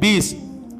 20।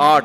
8।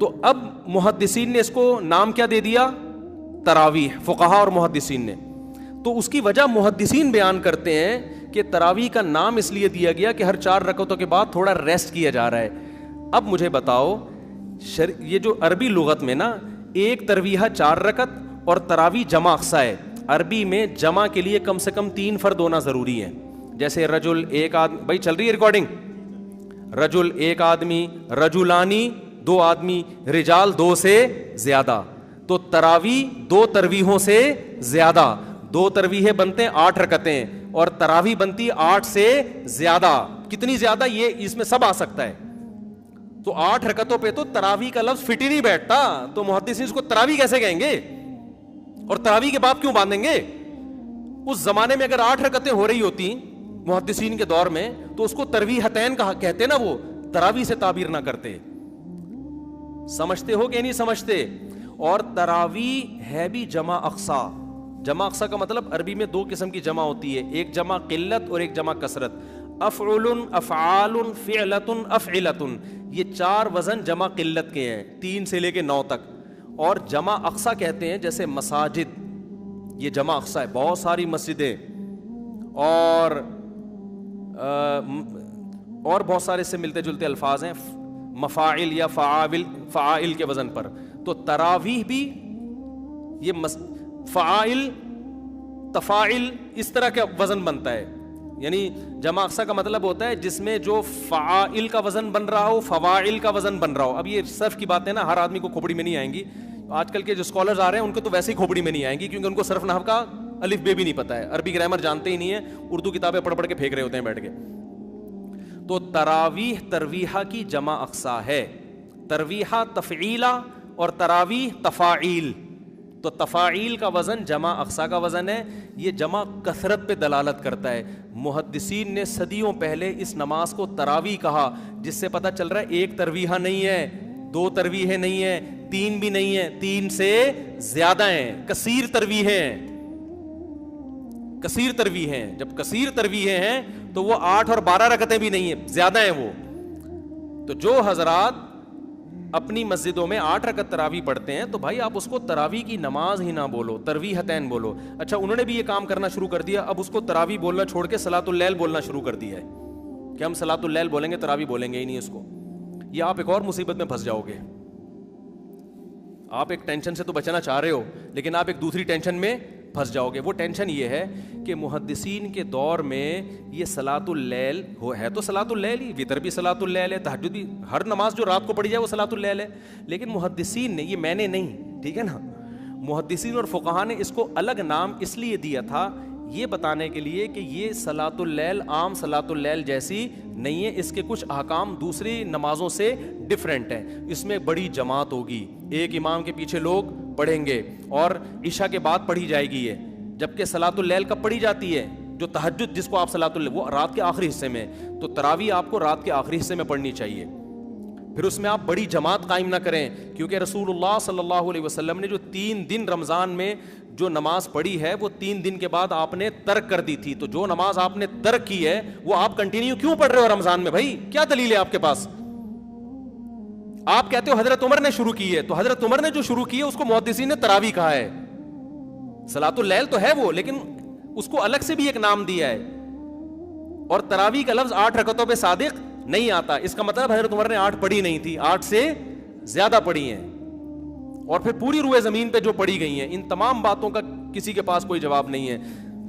تو اب محدثین نے اس کو نام کیا دے دیا؟ تراویح، فقہا اور محدثین نے. تو اس کی وجہ محدثین بیان کرتے ہیں کہ تراویح کا نام اس لیے دیا گیا کہ ہر 4 رکعتوں کے بعد تھوڑا ریسٹ کیا جا رہا ہے. اب مجھے بتاؤ یہ جو عربی لغت میں نا ایک ترویحہ 4 رکعت اور تراویح جمع اقصا ہے. عربی میں جمع کے لیے کم سے کم 3 فرد ہونا ضروری ہے. جیسے رجل ایک آدمی، بھائی چل رہی ہے ریکارڈنگ، رجل ایک آدمی، رجلانی 2 آدمی، رجال 2 سے زیادہ. تو تراویح 2 ترویحوں سے زیادہ، 2 ترویحیں بنتے ہیں 8 رکعتیں اور تراویح بنتی 8 سے زیادہ. کتنی زیادہ یہ اس میں سب آ سکتا ہے. تو 8 رکعتوں پہ تو تراویح کا لفظ فٹ ہی نہیں بیٹھتا. تو محدثین اس کو تراویح کیسے کہیں گے اور تراویح کے بعد کیوں باندھیں گے؟ اس زمانے میں اگر 8 رکعتیں ہو رہی ہوتی محدثین کے دور میں تو اس کو ترویحتین کہتے نا، وہ تراویح سے تعبیر نہ کرتے. سمجھتے ہو کہ نہیں سمجھتے؟ اور تراویح ہے بھی جمع اقصا. جمع اقصا کا مطلب عربی میں 2 قسم کی جمع ہوتی ہے، ایک جمع قلت اور ایک جمع کثرت. افعل، افعال، فعلۃ، افعلۃ، یہ 4 وزن جمع قلت کے ہیں 3 سے لے کے 9 تک. اور جمع اقصا کہتے ہیں جیسے مساجد، یہ جمع اقصا ہے، بہت ساری مسجدیں اور بہت سارے اس سے ملتے جلتے الفاظ ہیں، مفاعل یا فعائل کے وزن پر. تو تراویح بھی یہ فعائل، تفاعل اس طرح کا وزن بنتا ہے. یعنی جمع اقصا کا مطلب ہوتا ہے جس میں جو فعائل کا وزن بن رہا ہو، فواعل کا وزن بن رہا ہو. اب یہ صرف کی باتیں نا ہر آدمی کو کھوپڑی میں نہیں آئیں گی. آج کل کے جو اسکالرز آ رہے ہیں ان کو تو ویسے ہی کھوپڑی میں نہیں آئیں گی کیونکہ ان کو صرف نحو کا الف بے بھی نہیں پتا ہے، عربی گرامر جانتے ہی نہیں ہے، اردو کتابیں پڑھ پڑھ کے پھینک رہے ہوتے ہیں بیٹھ کے. تو تراویح ترویحہ کی جمع اقصا ہے. ترویحہ تفعیلہ اور تراویح تفاعیل. تو تفاعیل کا وزن جمع اقصا کا وزن ہے. یہ جمع کثرت پہ دلالت کرتا ہے. محدثین نے صدیوں پہلے اس نماز کو تراویح کہا، جس سے پتہ چل رہا ہے ایک ترویحہ نہیں ہے، 2 ترویحیں نہیں ہیں، 3 بھی نہیں ہیں، 3 سے زیادہ ہیں، کثیر ترویحیں ہیں. کثیر ترویحیں ہیں. جب کثیر ترویحیں ہیں تو وہ 8 اور 12 رکعتیں بھی نہیں ہیں، زیادہ ہیں وہ. تو جو حضرات اپنی مسجدوں میں 8 رکعت تراویح پڑھتے ہیں تو بھائی آپ اس کو تراویح کی نماز ہی نہ بولو، ترویحتین بولو. اچھا انہوں نے بھی یہ کام کرنا شروع کر دیا، اب اس کو تراویح بولنا چھوڑ کے صلاۃ اللیل بولنا شروع کر دیا ہے کہ ہم صلاۃ اللیل بولیں گے، تراویح بولیں گے ہی نہیں اس کو. یہ آپ ایک اور مصیبت میں پھنس جاؤ گے. آپ ایک ٹینشن سے تو بچنا چاہ رہے ہو لیکن آپ ایک دوسری ٹینشن میں پھنس جاؤ گے. وہ ٹینشن یہ ہے کہ محدثین کے دور میں یہ صلاۃ اللیل ہے تو صلاۃ اللیل ہی، وتر بھی صلاۃ اللیل ہے، تہجد بھی، ہر نماز جو رات کو پڑھی جائے وہ صلاۃ اللیل ہے. لیکن محدثین نے، یہ میں نے نہیں، ٹھیک ہے نا، محدثین اور فقہا نے اس کو الگ نام اس لیے دیا تھا یہ بتانے کے لیے کہ یہ صلاۃ اللیل عام صلاۃ اللیل جیسی نہیں ہے، اس کے کچھ احکام دوسری نمازوں سے ڈفرینٹ ہیں. اس میں بڑی جماعت ہوگی، ایک امام کے پیچھے لوگ پڑھیں گے اور عشاء کے بعد پڑھی جائے گی یہ. جبکہ صلاۃ اللیل کب پڑھی جاتی ہے؟ جو تہجد جس کو آپ صلاۃ اللیل، وہ رات کے آخری حصے میں. تو تراویح آپ کو رات کے آخری حصے میں پڑھنی چاہیے. پھر اس میں آپ بڑی جماعت قائم نہ کریں کیونکہ رسول اللہ صلی اللہ علیہ وسلم نے جو 3 دن رمضان میں جو نماز پڑھی ہے وہ 3 دن کے بعد آپ نے ترک کر دی تھی. تو جو نماز آپ نے ترک کی ہے وہ آپ کنٹینیو کیوں پڑھ رہے ہو رمضان میں؟ بھائی کیا دلیل ہے آپ کے پاس؟ آپ کہتے ہو حضرت عمر نے شروع کی ہے، تو حضرت عمر نے جو شروع کی ہے اس کو محدثین نے تراویح کہا ہے. صلاۃ اللیل تو ہے وہ، لیکن اس کو الگ سے بھی ایک نام دیا ہے. اور تراویح کا لفظ 8 رکعتوں پہ صادق نہیں آتا. اس کا مطلب حضرت عمر نے 8 پڑھی نہیں تھی، 8 سے زیادہ پڑھی ہیں. اور پھر پوری روئے زمین پہ جو پڑھی گئی ہیں، ان تمام باتوں کا کسی کے پاس کوئی جواب نہیں ہے.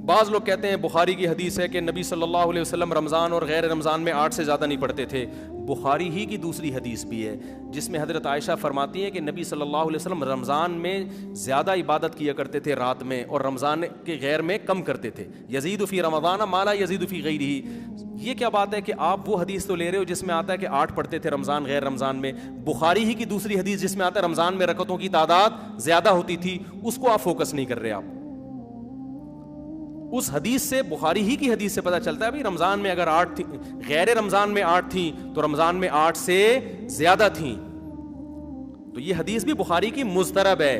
بعض لوگ کہتے ہیں بخاری کی حدیث ہے کہ نبی صلی اللہ علیہ وسلم رمضان اور غیر رمضان میں 8 سے زیادہ نہیں پڑھتے تھے. بخاری ہی کی دوسری حدیث بھی ہے جس میں حضرت عائشہ فرماتی ہیں کہ نبی صلی اللہ علیہ وسلم رمضان میں زیادہ عبادت کیا کرتے تھے رات میں، اور رمضان کے غیر میں کم کرتے تھے. یزید فی رمضان ما لا یزید فی غیرہ. یہ کیا بات ہے کہ آپ وہ حدیث تو لے رہے ہو جس میں آتا ہے کہ 8 پڑھتے تھے رمضان غیر رمضان میں. بخاری ہی کی دوسری حدیث جس میں آتا ہے رمضان میں رکعتوں کی تعداد زیادہ ہوتی تھی، اس کو آپ فوکس نہیں کر رہے. آپ اس حدیث سے، بخاری ہی کی حدیث سے پتہ چلتا ہے بھائی رمضان میں اگر 8 تھی، غیر رمضان میں 8 تھیں تو رمضان میں 8 سے زیادہ تھیں. تو یہ حدیث بھی بخاری کی مضطرب ہے.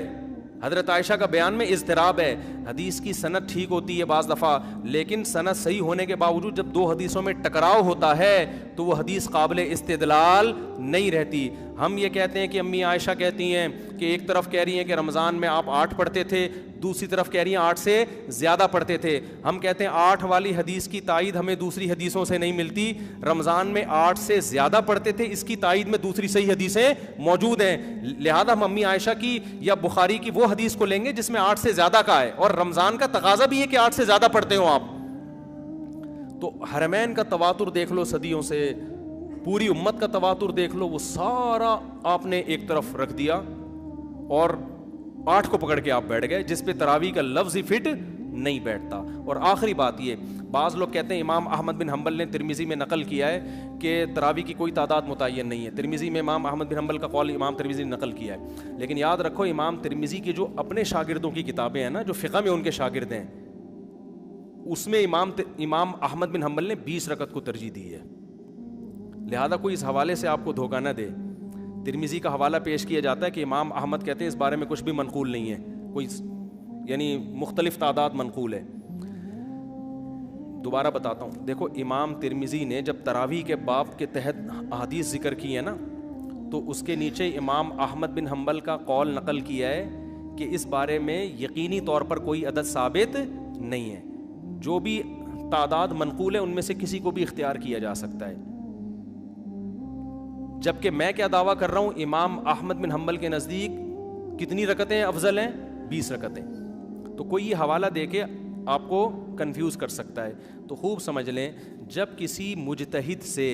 حضرت عائشہ کا بیان میں اضطراب ہے. حدیث کی سند ٹھیک ہوتی ہے بعض دفعہ, لیکن سند صحیح ہونے کے باوجود جب دو حدیثوں میں ٹکراؤ ہوتا ہے تو وہ حدیث قابل استدلال نہیں رہتی. ہم یہ کہتے ہیں کہ امی عائشہ کہتی ہیں کہ ایک طرف کہہ رہی ہیں کہ رمضان میں آپ 8 پڑھتے تھے, دوسری طرف کہہ رہی ہیں 8 سے زیادہ پڑھتے تھے. ہم کہتے ہیں 8 والی حدیث کی تائید ہمیں دوسری حدیثوں سے نہیں ملتی, رمضان میں 8 سے زیادہ پڑھتے تھے, اس کی تائید میں دوسری صحیح حدیثیں موجود ہیں. لہذا ہم امی عائشہ کی یا بخاری کی وہ حدیث کو لیں گے جس میں 8 سے زیادہ کا ہے, اور رمضان کا تقاضا بھی ہے کہ 8 سے زیادہ پڑھتے ہو آپ. تو حرمین کا تواتر دیکھ لو صدیوں سے, پوری امت کا تواتر دیکھ لو, وہ سارا آپ نے ایک طرف رکھ دیا اور 8 کو پکڑ کے آپ بیٹھ گئے, جس پہ تراویح کا لفظ ہی فٹ نہیں بیٹھتا. اور آخری بات یہ, بعض لوگ کہتے ہیں امام احمد بن حنبل نے ترمذی میں نقل کیا ہے کہ تراویح کی کوئی تعداد متعین نہیں ہے. ترمذی میں امام احمد بن حنبل کا قول امام ترمذی نے نقل کیا ہے, لیکن یاد رکھو امام ترمذی کی جو اپنے شاگردوں کی کتابیں ہیں نا, جو فقہ میں ان کے شاگرد ہیں, اس میں امام احمد بن حنبل نے 20 رکعت کو ترجیح دی ہے. لہذا کوئی اس حوالے سے آپ کو دھوکہ نہ دے. ترمذی کا حوالہ پیش کیا جاتا ہے کہ امام احمد کہتے ہیں اس بارے میں کچھ بھی منقول نہیں ہے, کوئی یعنی مختلف تعداد منقول ہے. دوبارہ بتاتا ہوں, دیکھو امام ترمذی نے جب تراویح کے باب کے تحت احادیث ذکر کی ہے نا, تو اس کے نیچے امام احمد بن حنبل کا قول نقل کیا ہے کہ اس بارے میں یقینی طور پر کوئی عدد ثابت نہیں ہے, جو بھی تعداد منقول ہے ان میں سے کسی کو بھی اختیار کیا جا سکتا ہے. جبکہ میں کیا دعویٰ کر رہا ہوں, امام احمد بن حنبل کے نزدیک کتنی رکعتیں افضل ہیں؟ 20 رکعتیں. تو کوئی یہ حوالہ دے کے آپ کو کنفیوز کر سکتا ہے. تو خوب سمجھ لیں, جب کسی مجتہد سے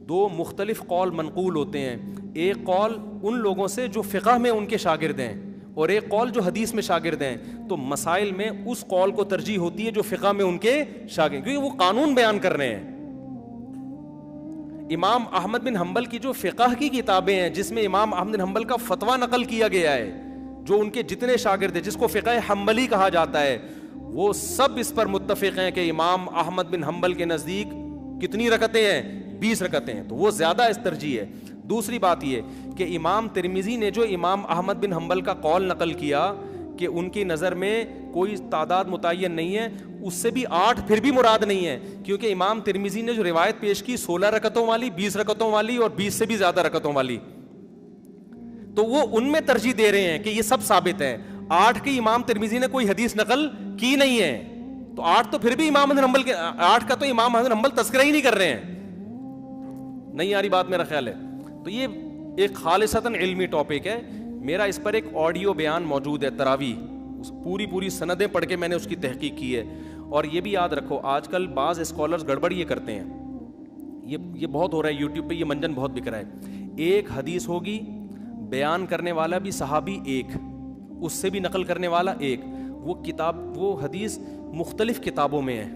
2 مختلف قول منقول ہوتے ہیں, ایک قول ان لوگوں سے جو فقہ میں ان کے شاگرد ہیں اور ایک قول جو حدیث میں شاگرد ہیں, تو مسائل میں اس قول کو ترجیح ہوتی ہے جو فقہ میں ان کے شاگرد, کیونکہ وہ قانون بیان کر رہے ہیں. امام احمد بن حنبل کی جو فقہ کی کتابیں ہیں جس میں امام احمد بن حنبل کا فتویٰ نقل کیا گیا ہے, جو ان کے جتنے شاگرد ہیں جس کو فقہ حنبلی کہا جاتا ہے, وہ سب اس پر متفق ہیں کہ امام احمد بن حنبل کے نزدیک کتنی رکعتیں ہیں؟ 20 رکعتیں ہیں. تو وہ زیادہ اس ترجیح ہے. دوسری بات یہ کہ امام ترمذی نے جو امام احمد بن حنبل کا قول نقل کیا کہ ان کی نظر میں کوئی تعداد متعین نہیں ہے, اس سے بھی 8 پھر بھی مراد نہیں ہے, کیونکہ امام ترمذی نے جو روایت پیش کی 16 رکعتوں والی, 20 رکعتوں والی اور 20 سے بھی زیادہ رکعتوں والی, تو وہ ان میں ترجیح دے رہے ہیں کہ یہ سب ثابت ہے. 8 کی امام ترمذی نے کوئی حدیث نقل کی نہیں ہے, تو 8 تو پھر بھی امام احمد بن حنبل کے 8 کا تو امام احمد بن حنبل تذکرہ ہی نہیں کر رہے ہیں. نہیں آ رہی بات میرا خیال ہے. تو یہ ایک خالصتاً علمی ٹاپک ہے. میرا اس پر ایک آڈیو بیان موجود ہے تراویح, پوری سندیں پڑھ کے میں نے اس کی تحقیق کی ہے. اور یہ بھی یاد رکھو, آج کل بعض اسکالرز گڑبڑ یہ کرتے ہیں, یہ بہت ہو رہا ہے یوٹیوب پہ, یہ منجن بہت بک رہا ہے. ایک حدیث ہوگی, بیان کرنے والا بھی صحابی ایک, اس سے بھی نقل کرنے والا ایک, وہ حدیث مختلف کتابوں میں ہے.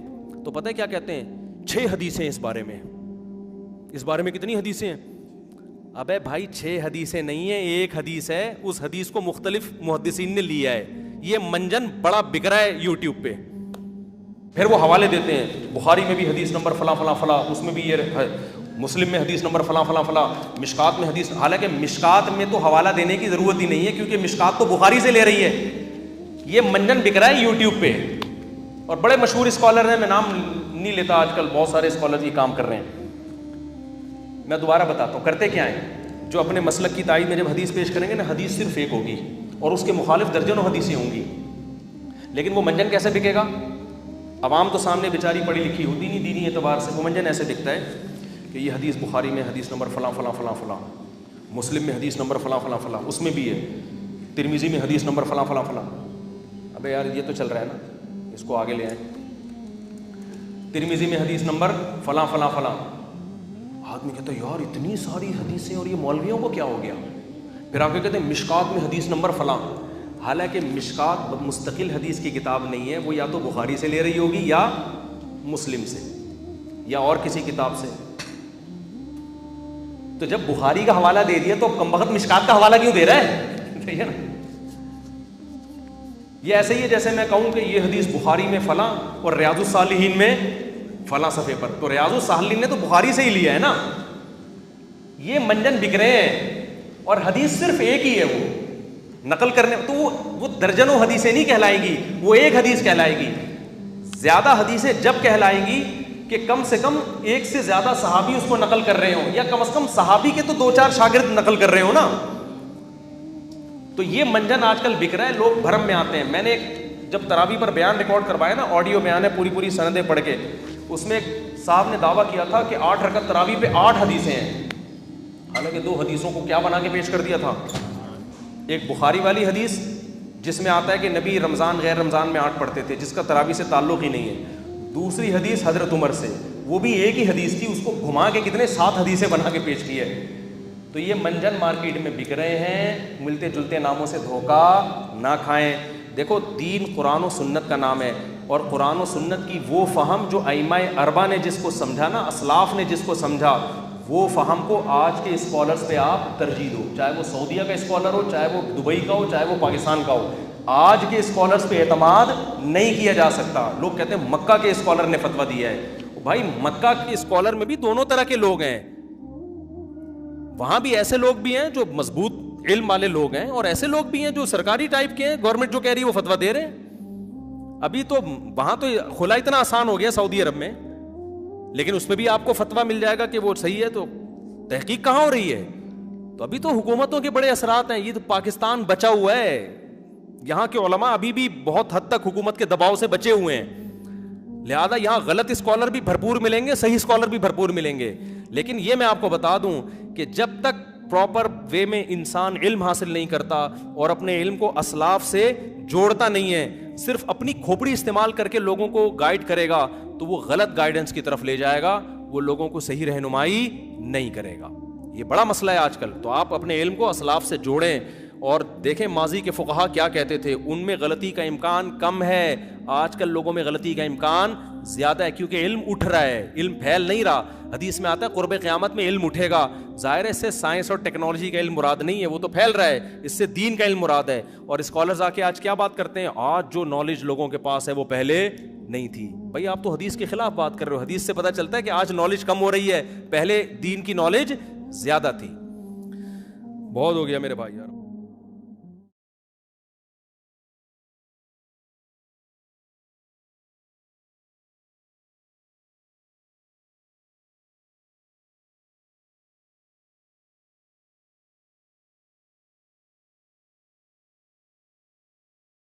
تو پتہ ہے کیا کہتے ہیں؟ 6 حدیثیں اس بارے میں کتنی حدیثیں ہیں؟ ابے بھائی 6 حدیثیں نہیں ہیں, ایک حدیث ہے, اس حدیث کو مختلف محدثین نے لیا ہے. یہ منجن بڑا بک رہا ہے یوٹیوب پہ. پھر وہ حوالے دیتے ہیں, بخاری میں بھی حدیث نمبر فلاں فلاں فلاں, اس میں بھی یہ, مسلم میں حدیث نمبر فلاں فلاں فلاں, مشکات میں حدیث. حالانکہ مشکات میں تو حوالہ دینے کی ضرورت ہی نہیں ہے, کیونکہ مشکات تو بخاری سے لے رہی ہے. یہ منجن بک رہا ہے یوٹیوب پہ, اور بڑے مشہور اسکالر ہیں, میں نام نہیں لیتا, آج کل بہت سارے اسکالر یہ کام کر رہے ہیں. میں دوبارہ بتاتا ہوں کرتے کیا ہیں. جو اپنے مسلک کی تائید میں جب حدیث پیش کریں گے نا, حدیث صرف ایک ہوگی اور اس کے مخالف درجنوں حدیثیں ہوں گی, لیکن وہ منجن کیسے بکے گا؟ عوام تو سامنے بیچاری پڑھی لکھی ہوتی نہیں دینی اعتبار سے, وہ منجن ایسے بکتا ہے کہ یہ حدیث بخاری میں حدیث نمبر فلاں فلاں فلاں فلاں, مسلم میں حدیث نمبر فلاں فلاں فلاں, اس میں بھی ہے, ترمذی میں حدیث نمبر فلاں فلاں فلاں. ابے یار یہ تو چل رہا ہے نا, اس کو آگے لے آئیں. ترمذی میں حدیث نمبر فلاں فلاں فلاں. آدمی کہتا ہے یار اتنی ساری حدیثیں, اور یہ مولویوں کو کیا ہو گیا؟ پھر آپ کہتے ہیں مشکات میں حدیث نمبر فلاں. حالانکہ مشکات مستقل حدیث کی کتاب نہیں ہے, وہ یا تو بخاری سے لے رہی ہوگی یا مسلم سے یا اور کسی کتاب سے. تو جب بخاری کا حوالہ دے دیا تو کمبخت مشکات کا حوالہ کیوں دے رہا ہے؟ ٹھیک ہے نا. یہ ایسے ہی ہے جیسے میں کہوں کہ یہ حدیث بخاری میں فلاں اور ریاض الصالحین میں فلاں صفحے پر, تو ریاض الصالحین نے تو بخاری سے ہی لیا ہے نا. یہ منجن بک رہے ہیں, اور حدیث صرف ایک ہی ہے وہ, نقل کرنے تو وہ درجنوں حدیثیں نہیں کہلائیں گی, وہ ایک حدیث کہلائے گی. زیادہ حدیثیں جب کہلائیں گی کہ کم سے کم ایک سے زیادہ صحابی اس کو نقل کر رہے ہوں, یا کم از کم صحابی کے تو 2-4 شاگرد نقل کر رہے ہوں نا. تو یہ منجن آج کل بک رہا ہے, لوگ بھرم میں آتے ہیں. میں نے جب تراویح پر بیان ریکارڈ کروایا نا, آڈیو بیان ہے, پوری سندیں پڑھ کے, اس میں ایک صاحب نے دعویٰ کیا تھا کہ 8 رکعت تراویح پہ 8 حدیثیں ہیں, حالانکہ 2 حدیثوں کو کیا بنا کے پیش کر دیا تھا. ایک بخاری والی حدیث جس میں آتا ہے کہ نبی رمضان غیر رمضان میں 8 پڑھتے تھے, جس کا تراویح سے تعلق ہی نہیں ہے. دوسری حدیث حضرت عمر سے, وہ بھی ایک ہی حدیث تھی, اس کو گھما کے کتنے 7 حدیثیں بنا کے پیش کی ہے. تو یہ منجن مارکیٹ میں بک رہے ہیں, ملتے جلتے ناموں سے دھوکہ نہ کھائیں. دیکھو دین قرآن و سنت کا نام ہے, اور قرآن و سنت کی وہ فہم جو ائمہ اربعہ نے جس کو سمجھا نا, اسلاف نے جس کو سمجھا, وہ فہم کو آج کے اسکالرز پہ آپ ترجیح دو, چاہے وہ سعودیہ کا اسکالر ہو, چاہے وہ دبئی کا ہو, چاہے وہ پاکستان کا ہو. آج کے اسکالرز پہ اعتماد نہیں کیا جا سکتا. لوگ کہتے ہیں مکہ کے اسکالر نے فتویٰ دیا ہے. بھائی مکہ کے اسکالر میں بھی دونوں طرح کے لوگ ہیں, وہاں بھی ایسے لوگ بھی ہیں جو مضبوط علم والے لوگ ہیں, اور ایسے لوگ بھی ہیں جو سرکاری ٹائپ کے ہیں, گورنمنٹ جو کہہ رہی ہے وہ فتویٰ دے رہے ہیں. ابھی تو وہاں تو خلا اتنا آسان ہو گیا سعودی عرب میں, لیکن اس میں بھی آپ کو فتویٰ مل جائے گا کہ وہ صحیح ہے. تو تحقیق کہاں ہو رہی ہے؟ تو ابھی تو حکومتوں کے بڑے اثرات ہیں. یہ تو پاکستان بچا ہوا ہے, یہاں کے علماء ابھی بھی بہت حد تک حکومت کے دباؤ سے بچے ہوئے ہیں. لہذا یہاں غلط اسکالر بھی بھرپور ملیں گے, صحیح اسکالر بھی بھرپور ملیں گے. لیکن یہ میں آپ کو بتا دوں کہ جب تک پراپر وے میں انسان علم حاصل نہیں کرتا اور اپنے علم کو اسلاف سے جوڑتا نہیں ہے, صرف اپنی کھوپڑی استعمال کر کے لوگوں کو گائیڈ کرے گا, تو وہ غلط گائیڈنس کی طرف لے جائے گا, وہ لوگوں کو صحیح رہنمائی نہیں کرے گا. یہ بڑا مسئلہ ہے آج کل. تو آپ اپنے علم کو اسلاف سے جوڑیں اور دیکھیں ماضی کے فقہا کیا کہتے تھے. ان میں غلطی کا امکان کم ہے, آج کل لوگوں میں غلطی کا امکان زیادہ ہے, کیونکہ علم اٹھ رہا ہے, علم پھیل نہیں رہا. حدیث میں آتا ہے قرب قیامت میں علم اٹھے گا. ظاہر ہے اس سے سائنس اور ٹیکنالوجی کا علم مراد نہیں ہے, وہ تو پھیل رہا ہے, اس سے دین کا علم مراد ہے. اور اسکالرز آ کے آج کیا بات کرتے ہیں, آج جو نالج لوگوں کے پاس ہے وہ پہلے نہیں تھی. بھائی آپ تو حدیث کے خلاف بات کر رہے ہو. حدیث سے پتہ چلتا ہے کہ آج نالج کم ہو رہی ہے, پہلے دین کی نالج زیادہ تھی. بہت ہو گیا میرے بھائی یار.